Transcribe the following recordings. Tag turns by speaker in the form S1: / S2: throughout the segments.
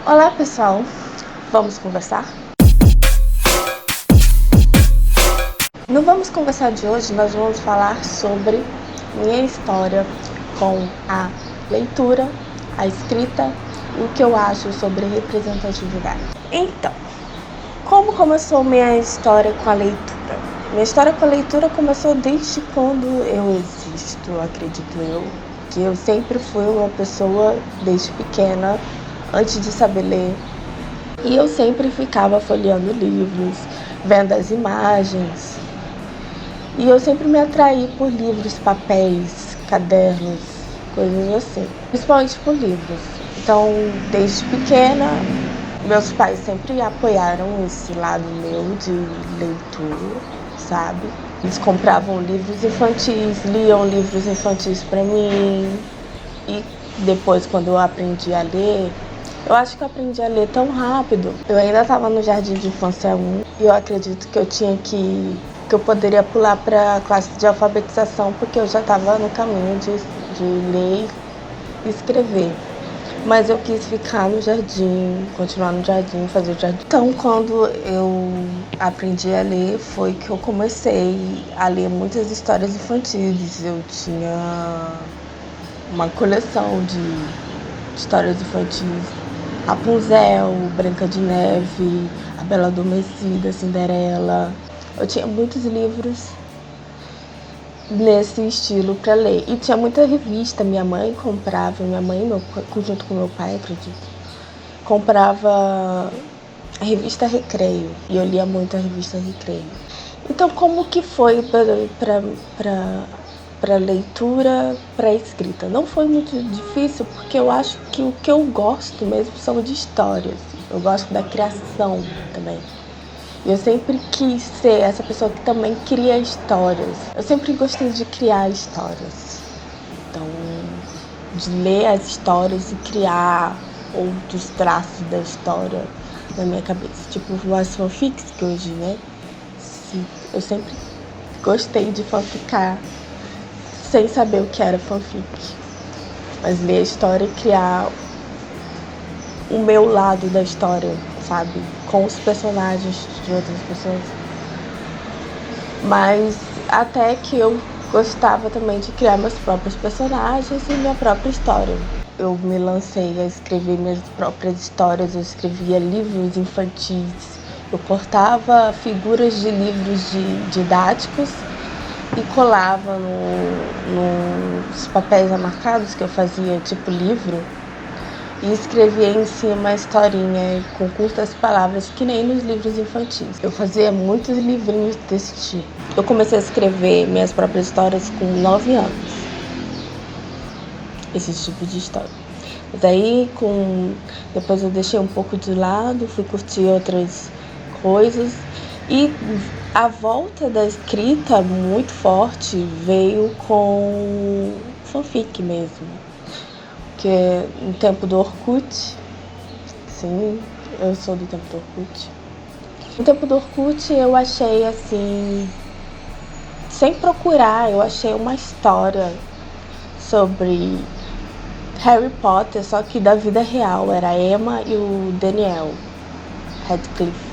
S1: Olá pessoal, vamos conversar? No Vamos Conversar de hoje nós vamos falar sobre minha história com a leitura, a escrita e o que eu acho sobre representatividade. Então, como começou minha história com a leitura? Minha história com a leitura começou desde quando eu existo, acredito eu, que eu sempre fui uma pessoa desde pequena, antes de saber ler, e eu sempre ficava folheando livros, vendo as imagens, e eu sempre me atraí por livros, papéis, cadernos, coisas assim, principalmente por livros. Então, desde pequena, meus pais sempre apoiaram esse lado meu de leitura, sabe? Eles compravam livros infantis, liam livros infantis para mim, e depois, quando eu aprendi a ler, eu acho que eu aprendi a ler tão rápido. Eu ainda estava no Jardim de Infância 1 e eu acredito que eu poderia pular para a classe de alfabetização, porque eu já estava no caminho de ler e escrever. Mas eu quis ficar no jardim, continuar no jardim, fazer o jardim. Então, quando eu aprendi a ler, foi que eu comecei a ler muitas histórias infantis. Eu tinha uma coleção de histórias infantis: Rapunzel, Branca de Neve, A Bela Adormecida, Cinderela. Eu tinha muitos livros nesse estilo para ler. E tinha muita revista, minha mãe, junto com meu pai, acredito, comprava a revista Recreio. E eu lia muito a revista Recreio. Então, como que foi para leitura, para escrita? Não foi muito difícil, porque eu acho que o que eu gosto mesmo são de histórias. Eu gosto da criação também. Eu sempre quis ser essa pessoa que também cria histórias. Eu sempre gostei de criar histórias. Então, de ler as histórias e criar outros traços da história na minha cabeça. Tipo as fanfics que hoje, né? Eu sempre gostei de fanficar sem saber o que era fanfic. Mas ler a história e criar o meu lado da história, sabe? Com os personagens de outras pessoas. Mas até que eu gostava também de criar meus próprios personagens e minha própria história. Eu me lancei a escrever minhas próprias histórias, eu escrevia livros infantis, eu cortava figuras de livros didáticos e colava nos papéis amarcados que eu fazia, tipo livro, e escrevia em cima a historinha com curtas palavras, que nem nos livros infantis. Eu fazia muitos livrinhos desse tipo. Eu comecei a escrever minhas próprias histórias com 9 anos. Esse tipo de história. Mas aí, depois eu deixei um pouco de lado, fui curtir outras coisas. E a volta da escrita muito forte veio com fanfic mesmo. Porque no tempo do Orkut, sim, eu sou do tempo do Orkut. No tempo do Orkut eu achei assim, sem procurar, eu achei uma história sobre Harry Potter, só que da vida real. Era a Emma e o Daniel Radcliffe.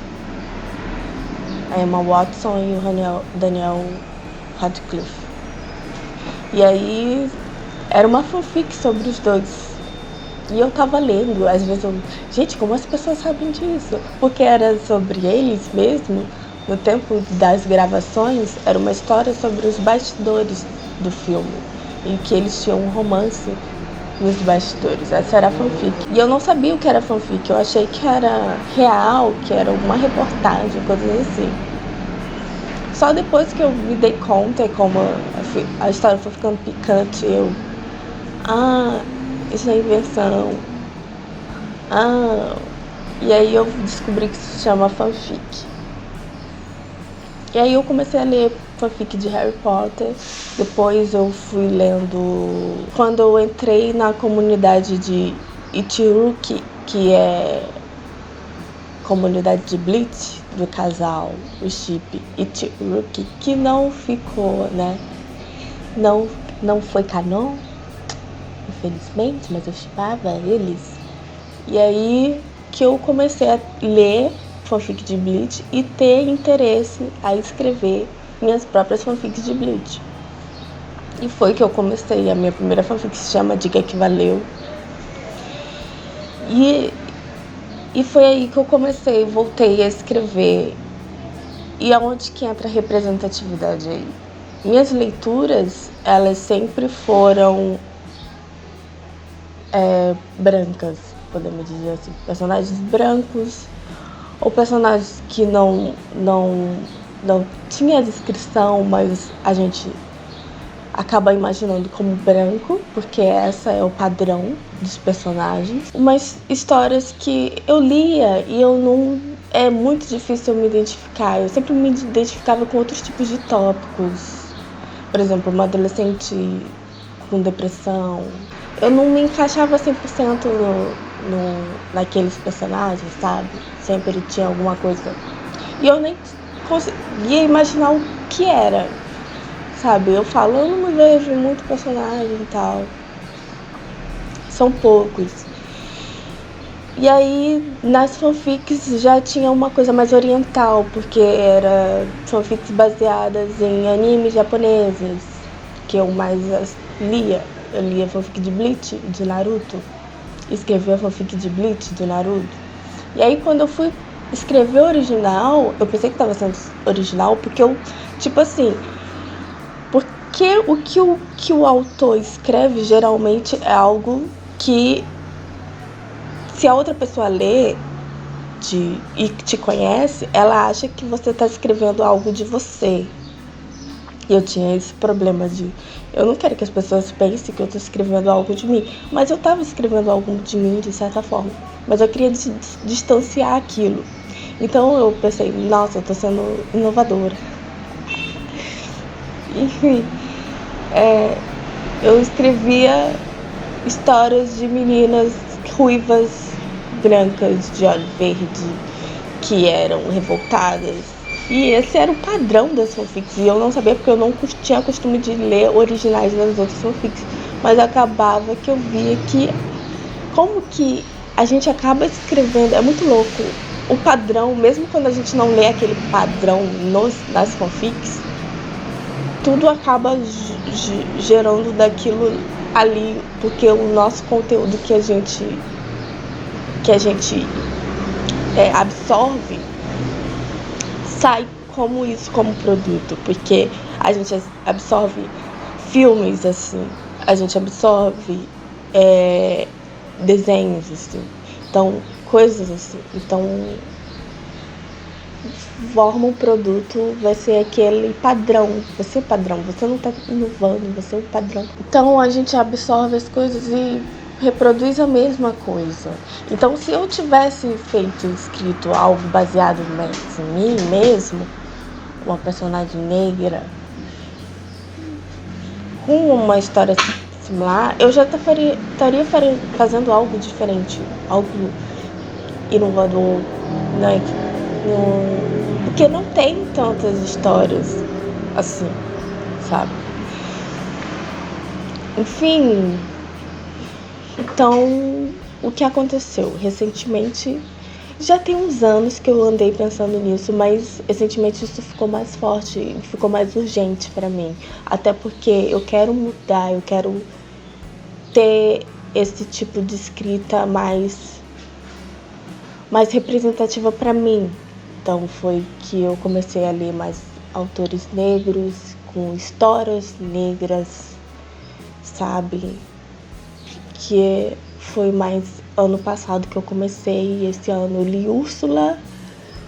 S1: A Emma Watson e o Daniel Radcliffe. E aí era uma fanfic sobre os dois. E eu tava lendo, às vezes gente, como as pessoas sabem disso? Porque era sobre eles mesmo. No tempo das gravações, era uma história sobre os bastidores do filme, em que eles tinham um romance nos bastidores. Essa era a fanfic. E eu não sabia o que era fanfic, eu achei que era real, que era uma reportagem, coisas assim. Só depois que eu me dei conta, como a história foi ficando picante, isso é invenção. E aí eu descobri que se chama fanfic. E aí eu comecei a ler fanfic de Harry Potter. Depois eu fui lendo... Quando eu entrei na comunidade de Itiruki, que é comunidade de Bleach, do casal, o chip Itiruki, que não ficou, né? Não foi canon, infelizmente, mas eu shippava eles. E aí que eu comecei a ler fanfic de Bleach e ter interesse a escrever minhas próprias fanfics de Bleach. E foi que eu comecei. A minha primeira fanfic se chama Diga Que Valeu. E foi aí que eu comecei, voltei a escrever. E aonde que entra a representatividade aí? Minhas leituras, elas sempre foram brancas, podemos dizer assim. Personagens brancos, ou personagens que não tinha a descrição, mas a gente acaba imaginando como branco, porque essa é o padrão dos personagens. Umas histórias que eu lia e eu não... É muito difícil eu me identificar. Eu sempre me identificava com outros tipos de tópicos. Por exemplo, uma adolescente com depressão. Eu não me encaixava 100% naqueles personagens, sabe? Sempre tinha alguma coisa. E eu nem conseguia imaginar o que era, sabe? Eu falo, eu não me vejo muito personagem e tal. São poucos. E aí, nas fanfics já tinha uma coisa mais oriental, porque era fanfics baseadas em animes japoneses, que eu mais lia. Eu lia fanfic de Bleach, de Naruto. Escrevia fanfic de Bleach, de Naruto. E aí, quando eu fui escrever original, eu pensei que estava sendo original, porque eu, tipo assim... Porque o que o autor escreve, geralmente, é algo que... Se a outra pessoa lê e te conhece, ela acha que você está escrevendo algo de você. E eu tinha esse problema de... Eu não quero que as pessoas pensem que eu estou escrevendo algo de mim. Mas eu estava escrevendo algo de mim, de certa forma. Mas eu queria distanciar aquilo. Então eu pensei, nossa, eu estou sendo inovadora. Enfim, eu escrevia histórias de meninas ruivas, brancas, de olho verde, que eram revoltadas. E esse era o padrão das fanfics. E eu não sabia, porque eu não tinha costume de ler originais das outras fanfics. Mas acabava que eu via que... Como que a gente acaba escrevendo... É muito louco. O padrão, mesmo quando a gente não lê aquele padrão nas fanfics, tudo acaba gerando daquilo ali, porque o nosso conteúdo que a gente absorve sai como isso, como produto, porque a gente absorve filmes assim, a gente absorve desenhos assim, então coisas assim, então forma um produto, vai ser aquele padrão, você é padrão, você não tá inovando, você é o padrão. Então a gente absorve as coisas e reproduz a mesma coisa. Então se eu tivesse escrito algo baseado em mim mesmo, uma personagem negra, com uma história similar, eu já estaria fazendo algo diferente, algo inovador, né? Porque não tem tantas histórias assim, sabe? Enfim, então, o que aconteceu? Recentemente, já tem uns anos que eu andei pensando nisso, mas recentemente isso ficou mais forte, ficou mais urgente pra mim. Até porque eu quero mudar, eu quero ter esse tipo de escrita mais representativa pra mim. Então foi que eu comecei a ler mais autores negros, com histórias negras, sabe? Que foi mais ano passado que eu comecei, e esse ano eu li Úrsula.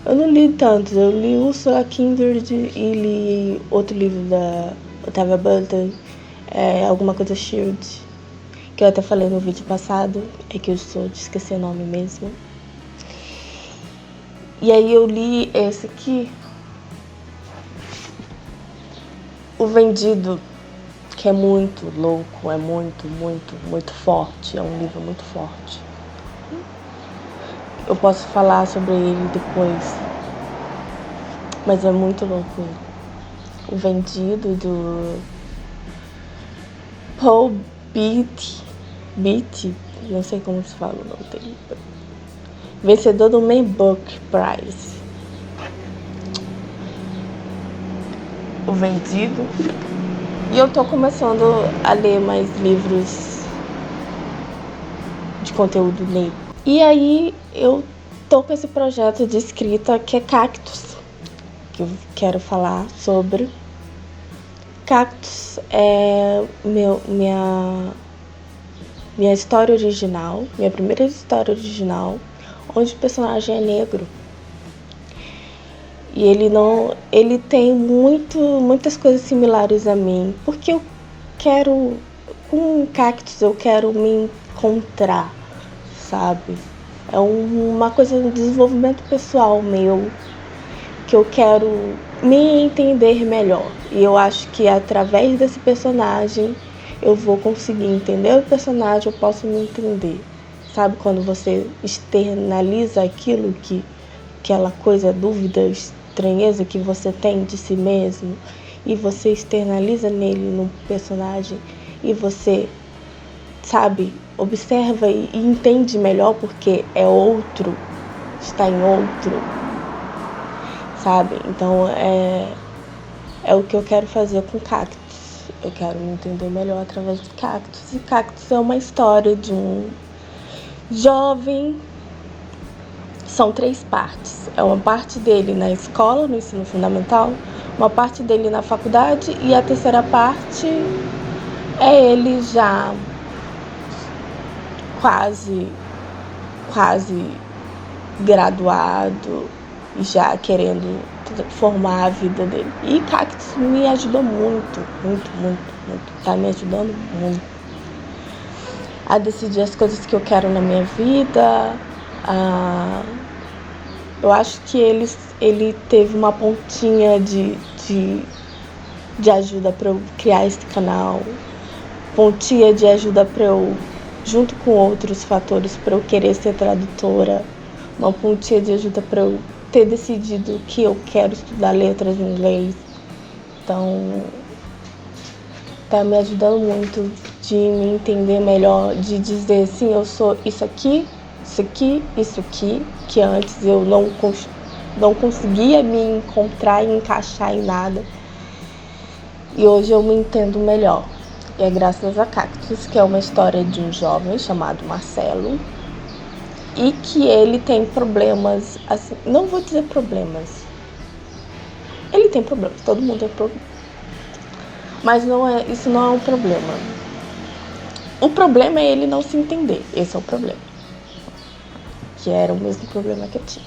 S1: Eu não li tantos, eu li Úrsula, Kindred e li outro livro da Octavia Butler, alguma coisa Shield, que eu até falei no vídeo passado, é que eu sou de esquecer o nome mesmo. E aí eu li esse aqui, O Vendido, que é muito louco, é muito forte, é um livro muito forte. Eu posso falar sobre ele depois, mas é muito louco. O Vendido, do Paul Beatty, não sei como se fala o nome dele. vencedor do Man Book Prize. O Vendido. E eu tô começando a ler mais livros de conteúdo negro. E aí eu tô com esse projeto de escrita que é Cactus, que eu quero falar sobre. Cactus é minha história original, minha primeira história original, onde o personagem é negro. E ele tem muitas coisas similares a mim, porque com Cactus eu quero me encontrar, sabe? É uma coisa de desenvolvimento pessoal meu, que eu quero me entender melhor. E eu acho que através desse personagem eu vou conseguir entender o personagem, eu posso me entender. Sabe quando você externaliza aquela coisa, dúvida, estranheza que você tem de si mesmo, e você externaliza nele, no personagem, e você, sabe, observa e entende melhor porque é outro, está em outro, sabe? Então é o que eu quero fazer com Cactus. Eu quero me entender melhor através de Cactus. E Cactus é uma história de um jovem. São 3 partes. É uma parte dele na escola, no ensino fundamental, uma parte dele na faculdade e a terceira parte é ele já quase graduado e já querendo formar a vida dele. E Cactus me ajudou muito. Tá me ajudando muito a decidir as coisas que eu quero na minha vida. Eu acho que ele teve uma pontinha de ajuda para eu criar esse canal, pontinha de ajuda para eu, junto com outros fatores, para eu querer ser tradutora, uma pontinha de ajuda para eu ter decidido que eu quero estudar letras em inglês. Então, tá me ajudando muito de me entender melhor, de dizer assim, eu sou isso aqui, que antes eu não conseguia me encontrar e encaixar em nada. E hoje eu me entendo melhor. E é graças a Cactus, que é uma história de um jovem chamado Marcelo, e que ele tem problemas, assim, não vou dizer problemas. Ele tem problemas, todo mundo tem problemas. Mas isso não é um problema. O problema é ele não se entender. Esse é o problema. Que era o mesmo problema que eu tinha.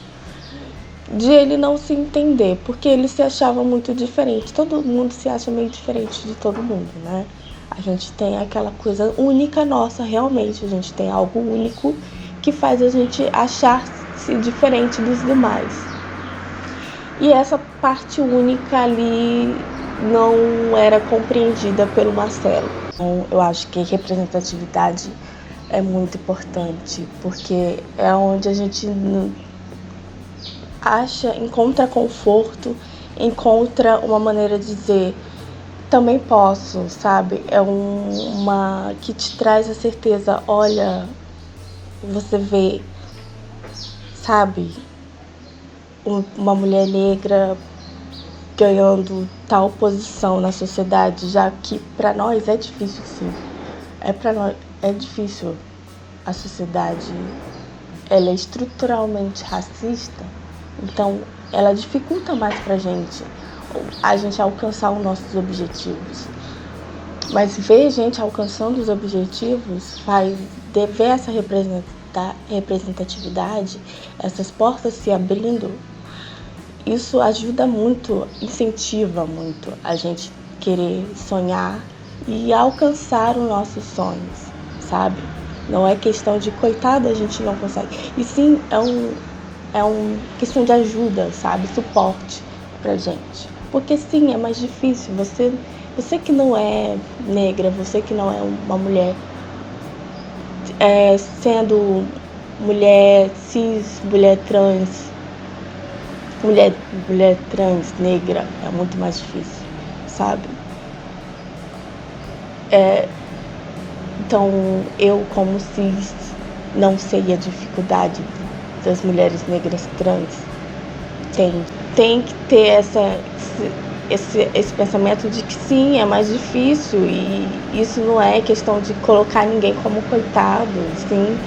S1: De ele não se entender, porque ele se achava muito diferente. Todo mundo se acha meio diferente de todo mundo, né? A gente tem aquela coisa única nossa, realmente. A gente tem algo único que faz a gente achar-se diferente dos demais. E essa parte única ali não era compreendida pelo Marcelo. Então, eu acho que representatividade é muito importante, porque é onde a gente encontra conforto, encontra uma maneira de dizer também posso, sabe? É uma que te traz a certeza, olha, você vê, sabe, uma mulher negra ganhando tal posição na sociedade, já que para nós é difícil, sim. Para nós é difícil. A sociedade, ela é estruturalmente racista, então ela dificulta mais pra gente a gente alcançar os nossos objetivos. Mas ver gente alcançando os objetivos faz ver essa representatividade, essas portas se abrindo. Isso ajuda muito, incentiva muito a gente querer sonhar e alcançar os nossos sonhos, sabe? Não é questão de coitado, a gente não consegue. E sim, é uma questão de ajuda, sabe? Suporte pra gente. Porque sim, é mais difícil. Você que não é negra, você que não é uma mulher, sendo mulher cis, mulher trans, mulher trans, negra, é muito mais difícil, sabe? Então, eu como cis não sei a dificuldade, das mulheres negras trans tem que ter esse pensamento de que sim, é mais difícil, e isso não é questão de colocar ninguém como coitado, sim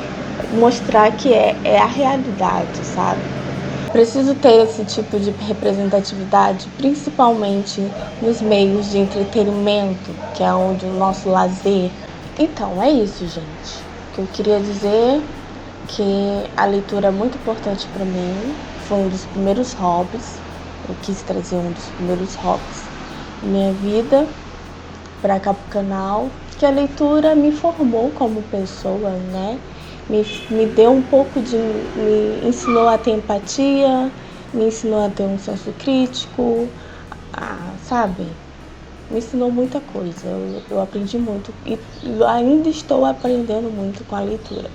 S1: mostrar que é a realidade, sabe? Preciso ter esse tipo de representatividade, principalmente nos meios de entretenimento, que é onde o nosso lazer. Então, é isso, gente. O que eu queria dizer que a leitura é muito importante para mim, foi um dos primeiros hobbies, eu quis trazer um dos primeiros hobbies da minha vida para cá pro canal, que a leitura me formou como pessoa, né? Me deu um pouco me ensinou a ter empatia, me ensinou a ter um senso crítico, sabe? Me ensinou muita coisa, eu aprendi muito e ainda estou aprendendo muito com a leitura.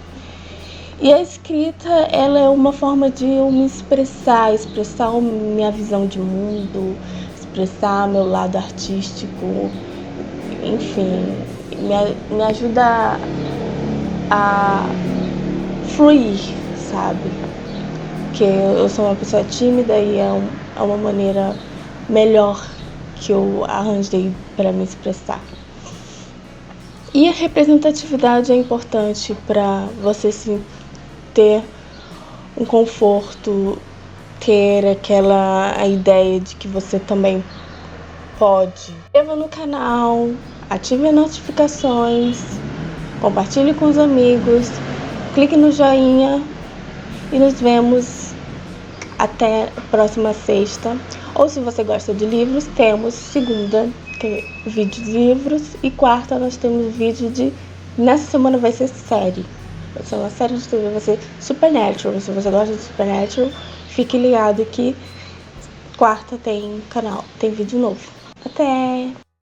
S1: E a escrita, ela é uma forma de eu me expressar minha visão de mundo, expressar meu lado artístico, enfim, me ajuda a fluir, sabe? Porque eu sou uma pessoa tímida e é uma maneira melhor que eu arranjei para me expressar. E a representatividade é importante para você ter um conforto, ter a ideia de que você também pode. Se inscreva no canal, ative as notificações, compartilhe com os amigos, clique no joinha e nos vemos até a próxima sexta. Ou se você gosta de livros, temos segunda, que é vídeo de livros, e quarta nós temos vídeo de... Nessa semana vai ser série. Vai ser uma série de TV, vai ser Supernatural. Se você gosta de Supernatural, fique ligado que quarta tem canal, tem vídeo novo. Até!